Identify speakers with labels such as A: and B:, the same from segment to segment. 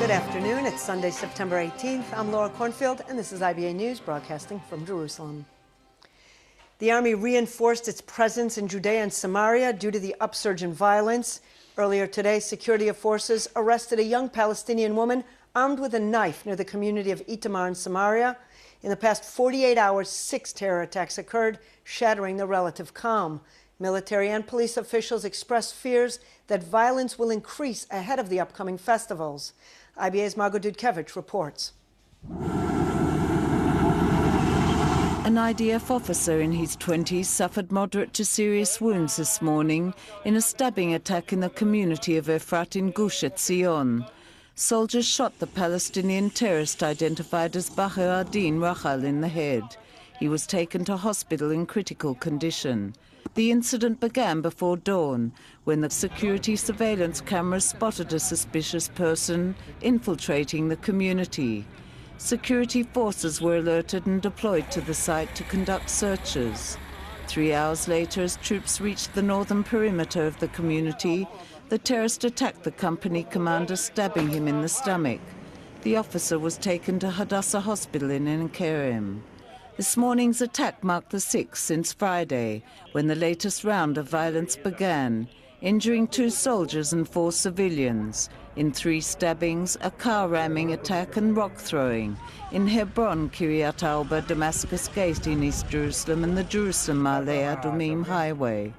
A: Good afternoon. It's Sunday, September 18th. I'm Laura Cornfield, and this is IBA News, broadcasting from Jerusalem. The army reinforced its presence in Judea and Samaria due to the upsurge in violence. Earlier today, security forces arrested a young Palestinian woman armed with a knife near the community of Itamar in Samaria. In the past 48 hours, 6 terror attacks occurred, shattering the relative calm. Military and police officials expressed fears that violence will increase ahead of the upcoming festivals. IBA's Margot Dudkevich reports.
B: An IDF officer in his 20s suffered moderate to serious wounds this morning in a stabbing attack in the community of Efrat in Gush Etzion. Soldiers shot the Palestinian terrorist identified as Bahar ad-Din Rachal in the head. He was taken to hospital in critical condition. The incident began before dawn, when the security surveillance cameras spotted a suspicious person infiltrating the community. Security forces were alerted and deployed to the site to conduct searches. 3 hours later, as troops reached the northern perimeter of the community, the terrorist attacked the company commander, stabbing him in the stomach. The officer was taken to Hadassah Hospital in Ein Kerem. This morning's attack marked the 6th since Friday, when the latest round of violence began, injuring 2 soldiers and 4 civilians, in 3 stabbings, a car ramming attack and rock throwing, in Hebron, Kiryat Arba, Damascus Gate in East Jerusalem and the Jerusalem Ma'aleh Adumim Highway,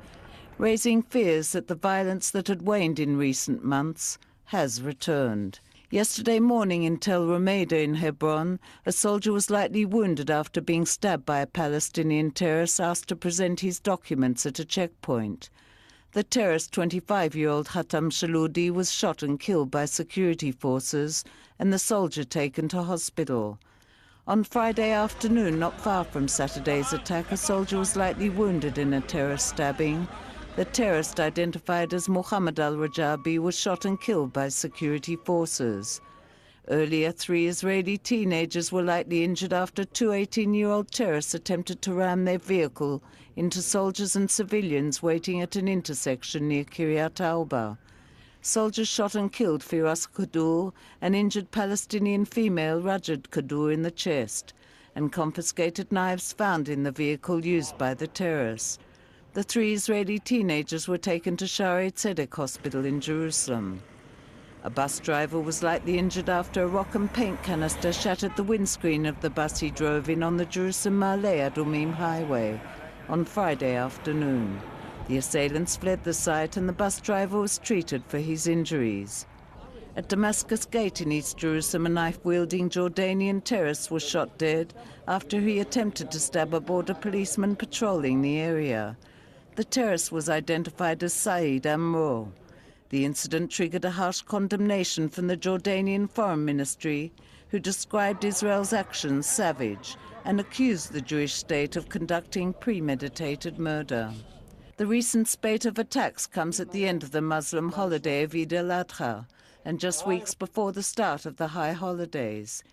B: raising fears that the violence that had waned in recent months has returned. Yesterday morning in Tel Rumeida in Hebron, a soldier was lightly wounded after being stabbed by a Palestinian terrorist asked to present his documents at a checkpoint. The terrorist, 25-year-old Hatam Shaludi, was shot and killed by security forces and the soldier taken to hospital. On Friday afternoon, not far from Saturday's attack, a soldier was lightly wounded in a terrorist stabbing. The terrorist, identified as Mohammed al-Rajabi, was shot and killed by security forces. Earlier, 3 Israeli teenagers were lightly injured after 2 18-year-old terrorists attempted to ram their vehicle into soldiers and civilians waiting at an intersection near Kiryat Arba. Soldiers shot and killed Firas Kadur, an injured Palestinian female, Rajad Kadur, in the chest, and confiscated knives found in the vehicle used by the terrorists. The 3 Israeli teenagers were taken to Shaarei Tzedek Hospital in Jerusalem. A bus driver was lightly injured after a rock and paint canister shattered the windscreen of the bus he drove in on the Jerusalem Ma'aleh Adumim Highway on Friday afternoon. The assailants fled the site and the bus driver was treated for his injuries. At Damascus Gate in East Jerusalem, a knife-wielding Jordanian terrorist was shot dead after he attempted to stab a border policeman patrolling the area. The terrorist was identified as Saeed Amro. The incident triggered a harsh condemnation from the Jordanian Foreign Ministry, who described Israel's actions savage and accused the Jewish state of conducting premeditated murder. The recent spate of attacks comes at the end of the Muslim holiday of Eid al-Adha and just weeks before the start of the high holidays.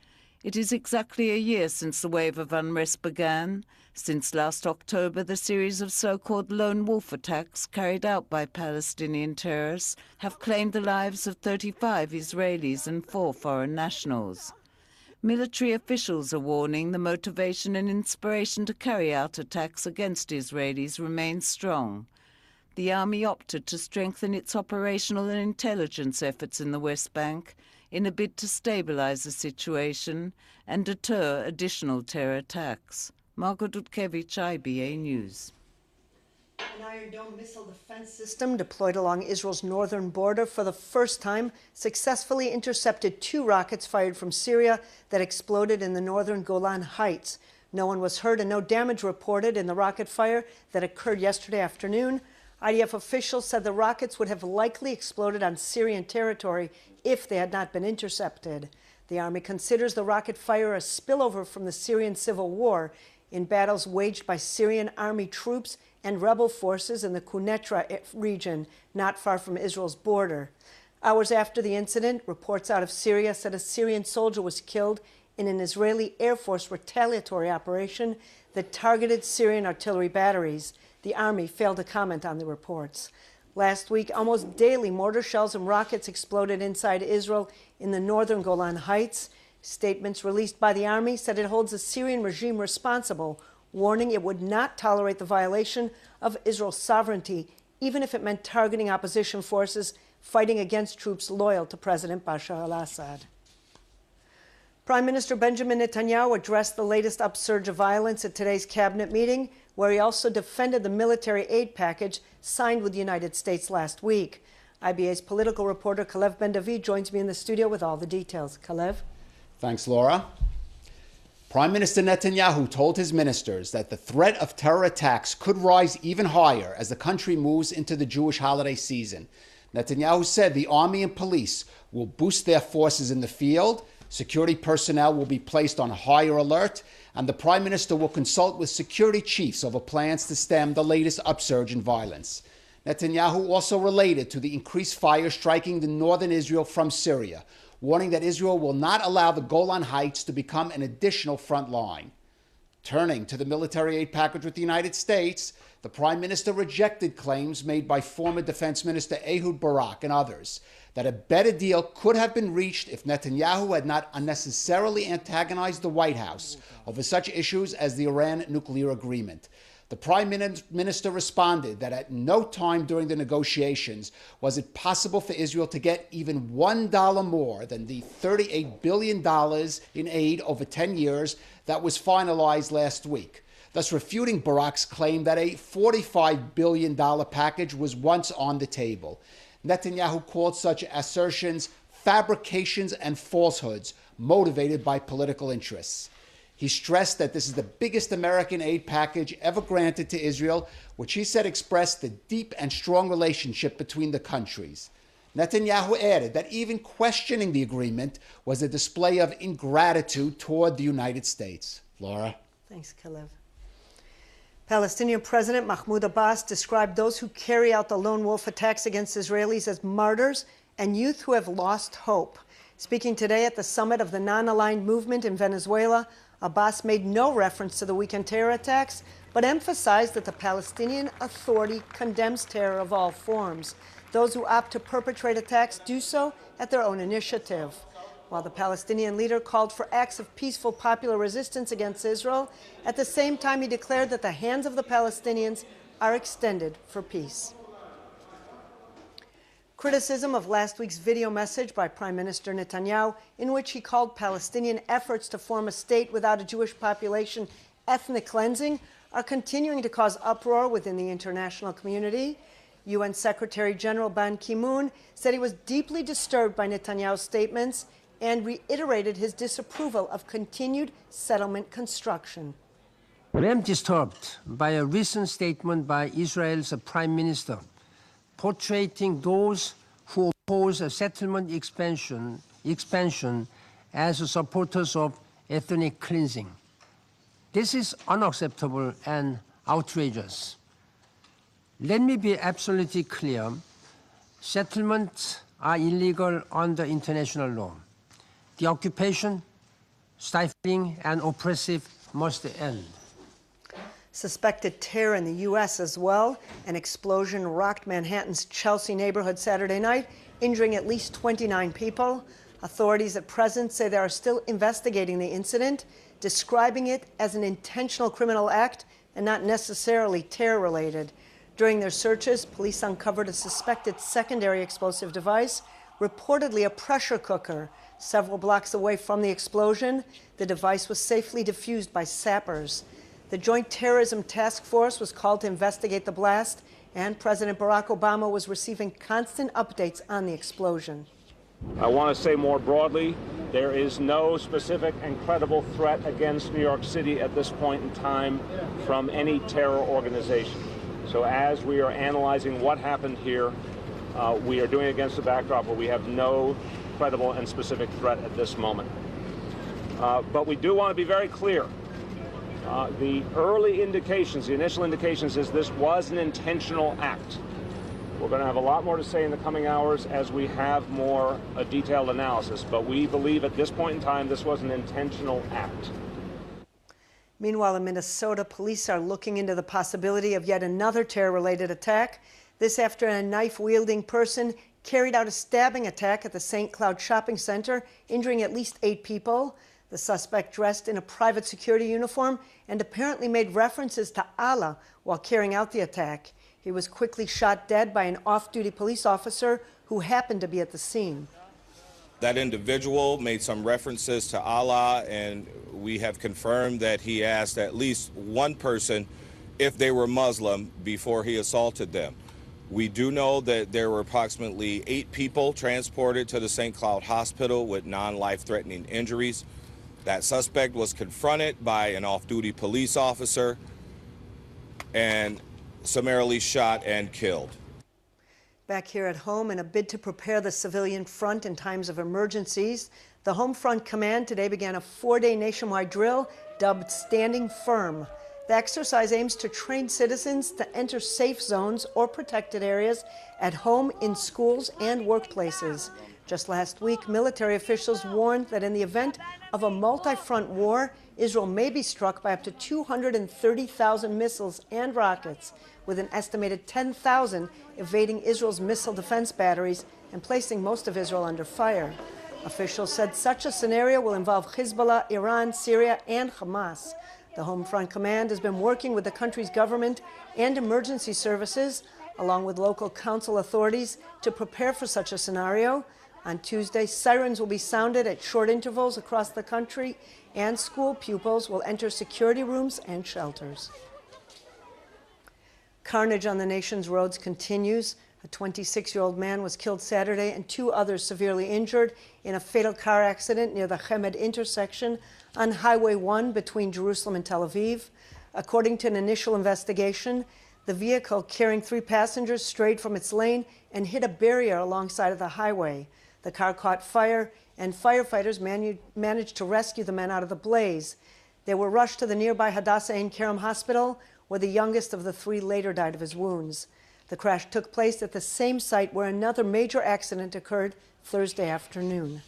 B: It is exactly a year since the wave of unrest began. Since last October, the series of so-called lone wolf attacks carried out by Palestinian terrorists have claimed the lives of 35 Israelis and 4 foreign nationals. Military officials are warning the motivation and inspiration to carry out attacks against Israelis remains strong. The army opted to strengthen its operational and intelligence efforts in the West Bank in a bid to stabilize the situation and deter additional terror attacks. Margot Dudkevich, IBA News.
A: An Iron Dome missile defense system deployed along Israel's northern border for the first time successfully intercepted 2 rockets fired from Syria that exploded in the northern Golan Heights. No one was hurt and no damage reported in the rocket fire that occurred yesterday afternoon. IDF officials said the rockets would have likely exploded on Syrian territory if they had not been intercepted. The army considers the rocket fire a spillover from the Syrian civil war in battles waged by Syrian army troops and rebel forces in the Quneitra region, not far from Israel's border. Hours after the incident, reports out of Syria said a Syrian soldier was killed in an Israeli Air Force retaliatory operation that targeted Syrian artillery batteries. The army failed to comment on the reports. Last week, almost daily mortar shells and rockets exploded inside Israel in the northern Golan Heights. Statements released by the army said it holds the Syrian regime responsible, warning it would not tolerate the violation of Israel's sovereignty, even if it meant targeting opposition forces fighting against troops loyal to President Bashar al-Assad. Prime Minister Benjamin Netanyahu addressed the latest upsurge of violence at today's cabinet meeting, where he also defended the military aid package signed with the United States last week. IBA's political reporter Kalev Ben-David joins me in the studio with all the details. Kalev?
C: Thanks, Laura. Prime Minister Netanyahu told his ministers that the threat of terror attacks could rise even higher as the country moves into the Jewish holiday season. Netanyahu said the army and police will boost their forces in the field, security personnel will be placed on higher alert, and the Prime Minister will consult with security chiefs over plans to stem the latest upsurge in violence. Netanyahu also related to the increased fire striking the northern Israel from Syria, warning that Israel will not allow the Golan Heights to become an additional front line. Turning to the military aid package with the United States, the Prime Minister rejected claims made by former Defense Minister Ehud Barak and others that a better deal could have been reached if Netanyahu had not unnecessarily antagonized the White House over such issues as the Iran nuclear agreement. The Prime Minister responded that at no time during the negotiations was it possible for Israel to get even $1 more than the $38 billion in aid over 10 years that was finalized last week, thus refuting Barak's claim that a $45 billion package was once on the table. Netanyahu called such assertions fabrications and falsehoods motivated by political interests. He stressed that this is the biggest American aid package ever granted to Israel, which he said expressed the deep and strong relationship between the countries. Netanyahu added that even questioning the agreement was a display of ingratitude toward the United States. Laura?
A: Thanks, Kalev. Palestinian President Mahmoud Abbas described those who carry out the lone wolf attacks against Israelis as martyrs and youth who have lost hope. Speaking today at the summit of the non-aligned movement in Venezuela, Abbas made no reference to the weekend terror attacks, but emphasized that the Palestinian Authority condemns terror of all forms. Those who opt to perpetrate attacks do so at their own initiative. While the Palestinian leader called for acts of peaceful popular resistance against Israel, at the same time he declared that the hands of the Palestinians are extended for peace. Criticism of last week's video message by Prime Minister Netanyahu, in which he called Palestinian efforts to form a state without a Jewish population ethnic cleansing, are continuing to cause uproar within the international community. UN Secretary-General Ban Ki-moon said he was deeply disturbed by Netanyahu's statements and reiterated his disapproval of continued settlement construction.
D: I am disturbed by a recent statement by Israel's Prime Minister portraying those who oppose a settlement expansion as supporters of ethnic cleansing. This is unacceptable and outrageous. Let me be absolutely clear. Settlements are illegal under international law. The occupation, stifling, and oppressive must end.
A: Suspected terror in the U.S. as well. An explosion rocked Manhattan's Chelsea neighborhood Saturday night, injuring at least 29 people. Authorities at present say they are still investigating the incident, describing it as an intentional criminal act and not necessarily terror-related. During their searches, police uncovered a suspected secondary explosive device, reportedly a pressure cooker. Several blocks away from the explosion, the device was safely defused by sappers. The Joint Terrorism Task Force was called to investigate the blast, and President Barack Obama was receiving constant updates on the explosion.
E: I want to say more broadly, there is no specific and credible threat against New York City at this point in time from any terror organization. So as we are analyzing what happened here, we are doing it against the backdrop where we have no credible and specific threat at this moment. But we do want to be very clear. The early indications, the initial indications is this was an intentional act. We're going to have a lot more to say in the coming hours as we have more detailed analysis, but we believe at this point in time this was an intentional act.
A: Meanwhile, in Minnesota, police are looking into the possibility of yet another terror-related attack. This after a knife-wielding person carried out a stabbing attack at the St. Cloud shopping center, injuring at least 8 people. The suspect dressed in a private security uniform and apparently made references to Allah while carrying out the attack. He was quickly shot dead by an off-duty police officer who happened to be at the scene.
F: That individual made some references to Allah, and we have confirmed that he asked at least one person if they were Muslim before he assaulted them. We do know that there were approximately 8 people transported to the St. Cloud Hospital with non-life-threatening injuries. That suspect was confronted by an off-duty police officer and summarily shot and killed.
A: Back here at home, in a bid to prepare the civilian front in times of emergencies, the Home Front Command today began a 4-day nationwide drill dubbed Standing Firm. The exercise aims to train citizens to enter safe zones or protected areas at home, in schools, and workplaces. Just last week, military officials warned that in the event of a multi-front war, Israel may be struck by up to 230,000 missiles and rockets, with an estimated 10,000 evading Israel's missile defense batteries and placing most of Israel under fire. Officials said such a scenario will involve Hezbollah, Iran, Syria, and Hamas. The Home Front Command has been working with the country's government and emergency services, along with local council authorities, to prepare for such a scenario. On Tuesday, sirens will be sounded at short intervals across the country, and school pupils will enter security rooms and shelters. Carnage on the nation's roads continues. A 26-year-old man was killed Saturday and 2 others severely injured in a fatal car accident near the Chemed intersection on Highway 1 between Jerusalem and Tel Aviv. According to an initial investigation, the vehicle carrying 3 passengers strayed from its lane and hit a barrier alongside of the highway. The car caught fire, and firefighters managed to rescue the men out of the blaze. They were rushed to the nearby Hadassah Ein Kerem Hospital, where the youngest of the 3 later died of his wounds. The crash took place at the same site where another major accident occurred Thursday afternoon.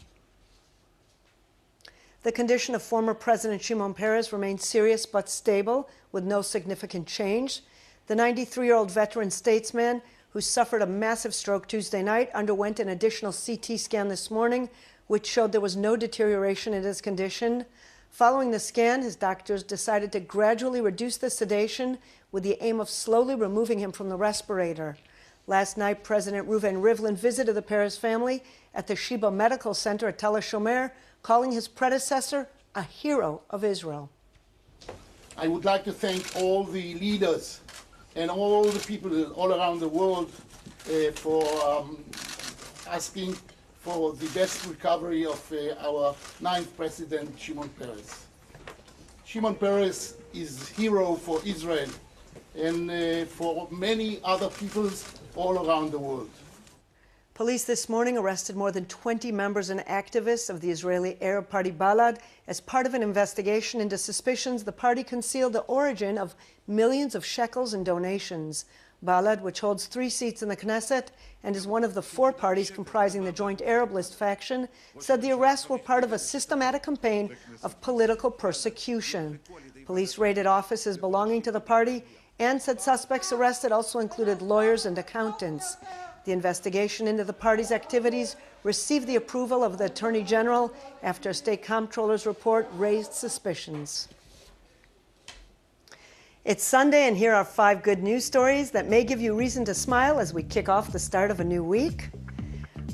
A: The condition of former President Shimon Peres remains serious but stable, with no significant change. The 93-year-old veteran statesman, who suffered a massive stroke Tuesday night, underwent an additional CT scan this morning, which showed there was no deterioration in his condition. Following the scan, his doctors decided to gradually reduce the sedation with the aim of slowly removing him from the respirator. Last night, President Reuven Rivlin visited the Peres family at the Sheba Medical Center at Tel HaShomer, calling his predecessor a hero of Israel.
G: I would like to thank all the leaders and all the people all around the world for asking for the best recovery of our 9th President, Shimon Peres. Shimon Peres is a hero for Israel and for many other peoples all around the world.
A: Police this morning arrested more than 20 members and activists of the Israeli Arab party Balad as part of an investigation into suspicions the party concealed the origin of millions of shekels in donations. Balad, which holds 3 seats in the Knesset and is one of the 4 parties comprising the Joint Arab List faction, said the arrests were part of a systematic campaign of political persecution. Police raided offices belonging to the party and said suspects arrested also included lawyers and accountants. The investigation into the party's activities received the approval of the Attorney General after a state comptroller's report raised suspicions. It's Sunday, and here are 5 good news stories that may give you reason to smile as we kick off the start of a new week.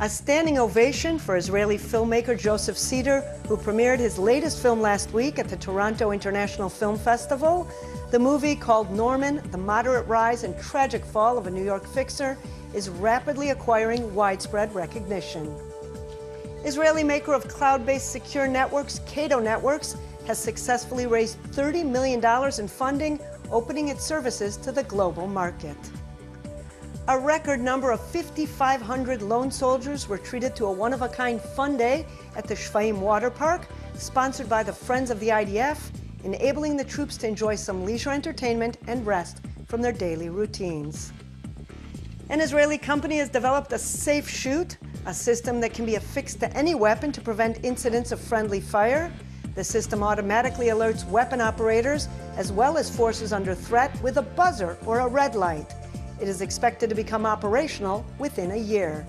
A: A standing ovation for Israeli filmmaker Joseph Cedar, who premiered his latest film last week at the Toronto International Film Festival. The movie, called Norman, The Moderate Rise and Tragic Fall of a New York Fixer, is rapidly acquiring widespread recognition. Israeli maker of cloud-based secure networks, Cato Networks, has successfully raised $30 million in funding, opening its services to the global market. A record number of 5,500 lone soldiers were treated to a one-of-a-kind fun day at the Shfaim Water Park, sponsored by the Friends of the IDF, enabling the troops to enjoy some leisure entertainment and rest from their daily routines. An Israeli company has developed a safe shoot, a system that can be affixed to any weapon to prevent incidents of friendly fire. The system automatically alerts weapon operators as well as forces under threat with a buzzer or a red light. It is expected to become operational within a year.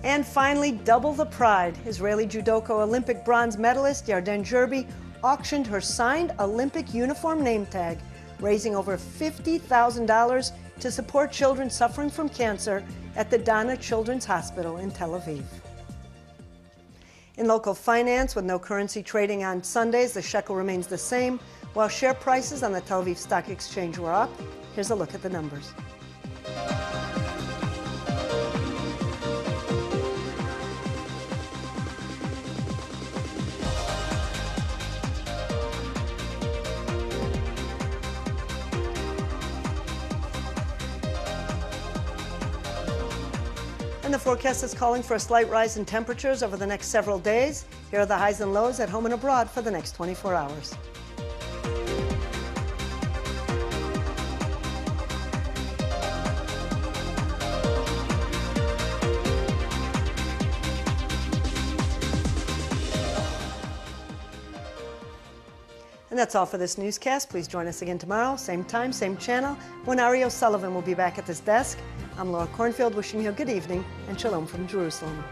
A: And finally, double the pride. Israeli judoka Olympic bronze medalist Yarden Jerby auctioned her signed Olympic uniform name tag, raising over $50,000 to support children suffering from cancer at the Dana Children's Hospital in Tel Aviv. In local finance, with no currency trading on Sundays, the shekel remains the same, while share prices on the Tel Aviv Stock Exchange were up. Here's a look at the numbers. And the forecast is calling for a slight rise in temperatures over the next several days. Here are the highs and lows at home and abroad for the next 24 hours. And that's all for this newscast. Please join us again tomorrow, same time, same channel, when Ari O'Sullivan will be back at this desk. I'm Laura Cornfield, wishing you a good evening and shalom from Jerusalem.